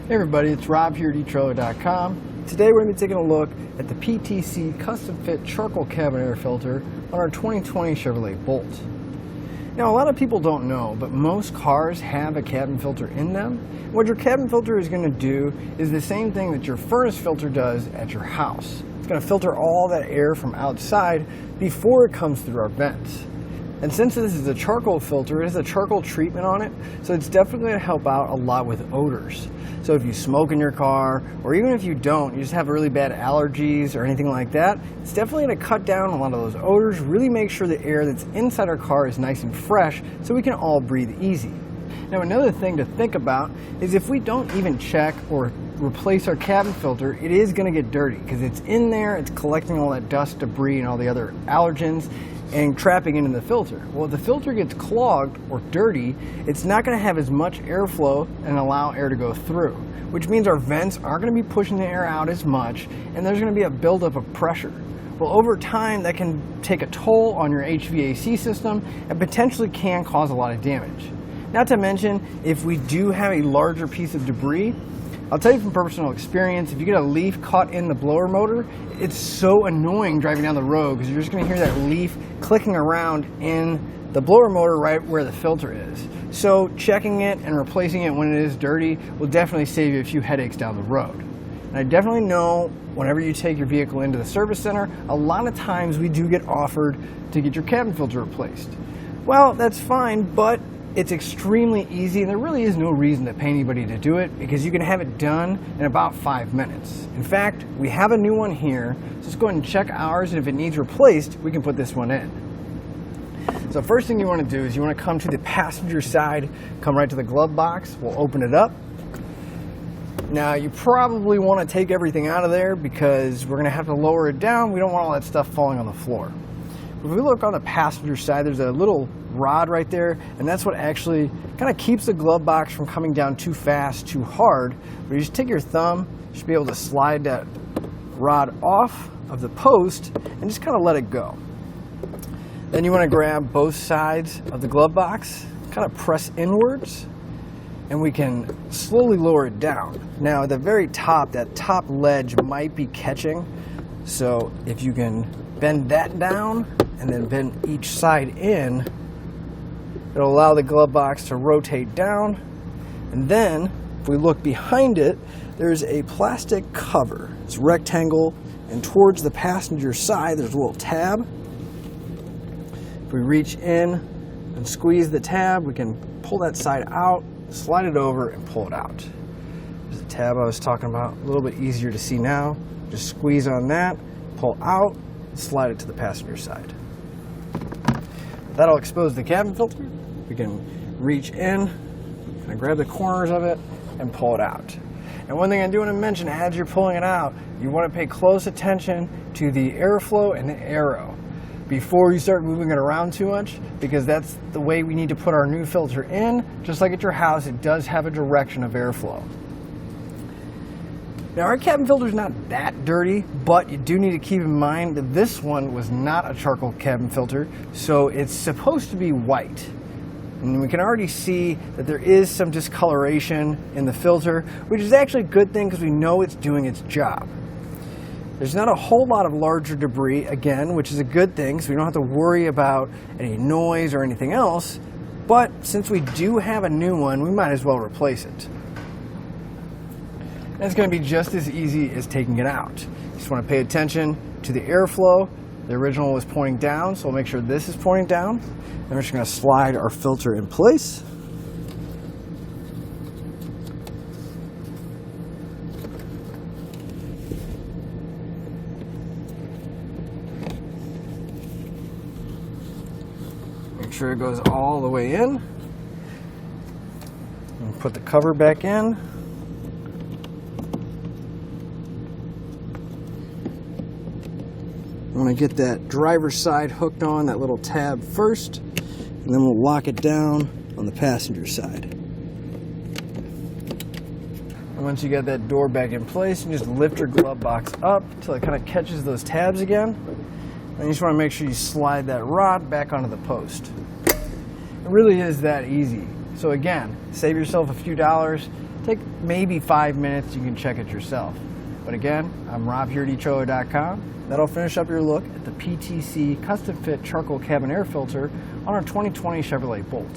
Hey everybody, it's Rob here at etrailer.com. Today we're going to be taking a look at the PTC custom fit charcoal cabin air filter on our 2020 Chevrolet Bolt. Now a lot of people don't know, but most cars have a cabin filter in them. What your cabin filter is going to do is the same thing that your furnace filter does at your house. It's going to filter all that air from outside before it comes through our vents. And since this is a charcoal filter, it has a charcoal treatment on it, so it's definitely going to help out a lot with odors. So if you smoke in your car, or even if you don't, you just have really bad allergies or anything like that, it's definitely going to cut down a lot of those odors, really make sure the air that's inside our car is nice and fresh so we can all breathe easy. Now another thing to think about is if we don't even check or replace our cabin filter, it is going to get dirty because it's in there, it's collecting all that dust, debris, and all the other allergens and trapping it in the filter. Well, if the filter gets clogged or dirty, it's not going to have as much airflow and allow air to go through, which means our vents aren't going to be pushing the air out as much, and there's going to be a buildup of pressure. Well, over time, that can take a toll on your HVAC system and potentially can cause a lot of damage. Not to mention, if we do have a larger piece of debris, I'll tell you from personal experience, if you get a leaf caught in the blower motor, it's so annoying driving down the road because you're just going to hear that leaf clicking around in the blower motor right where the filter is. So checking it and replacing it when it is dirty will definitely save you a few headaches down the road. And I definitely know whenever you take your vehicle into the service center, a lot of times we do get offered to get your cabin filter replaced. Well, that's fine, but it's extremely easy, and there really is no reason to pay anybody to do it because you can have it done in about 5 minutes. In fact, we have a new one here, so let's go ahead and check ours, and if it needs replaced, we can put this one in. So first thing you want to do is you want to come to the passenger side, come right to the glove box, we'll open it up. Now you probably want to take everything out of there because we're going to have to lower it down. We don't want all that stuff falling on the floor. If we look on the passenger side, there's a little rod right there, and that's what actually kind of keeps the glove box from coming down too fast, too hard. But you just take your thumb, you should be able to slide that rod off of the post and just kind of let it go. Then you want to grab both sides of the glove box, kind of press inwards, and we can slowly lower it down. Now at the very top, that top ledge might be catching, so if you can bend that down and then bend each side in, it'll allow the glove box to rotate down. And then if we look behind it, there's a plastic cover. It's rectangle, and towards the passenger side there's a little tab. If we reach in and squeeze the tab, we can pull that side out, slide it over, and pull it out. There's the tab I was talking about, a little bit easier to see now. Just squeeze on that, pull out, slide it to the passenger side. That'll expose the cabin filter. We can reach in, kind of grab the corners of it, and pull it out. And one thing I do want to mention, as you're pulling it out, you want to pay close attention to the airflow and the arrow before you start moving it around too much, because that's the way we need to put our new filter in. Just like at your house, it does have a direction of airflow. Now our cabin filter is not that dirty, but you do need to keep in mind that this one was not a charcoal cabin filter, so it's supposed to be white. And we can already see that there is some discoloration in the filter, which is actually a good thing because we know it's doing its job. There's not a whole lot of larger debris, again, which is a good thing, so we don't have to worry about any noise or anything else, but since we do have a new one, we might as well replace it. And it's going to be just as easy as taking it out. You just want to pay attention to the airflow. The original was pointing down, so we'll make sure this is pointing down. And we're just going to slide our filter in place. Make sure it goes all the way in. And put the cover back in. I want to get that driver's side hooked on, that little tab first, and then we'll lock it down on the passenger side. And once you get that door back in place, you just lift your glove box up until it kind of catches those tabs again. And you just want to make sure you slide that rod back onto the post. It really is that easy. So again, save yourself a few dollars, Take maybe 5 minutes, you can check it yourself. But again, I'm Rob here at etrailer.com. That'll finish up your look at the PTC custom fit charcoal cabin air filter on our 2020 Chevrolet Bolt.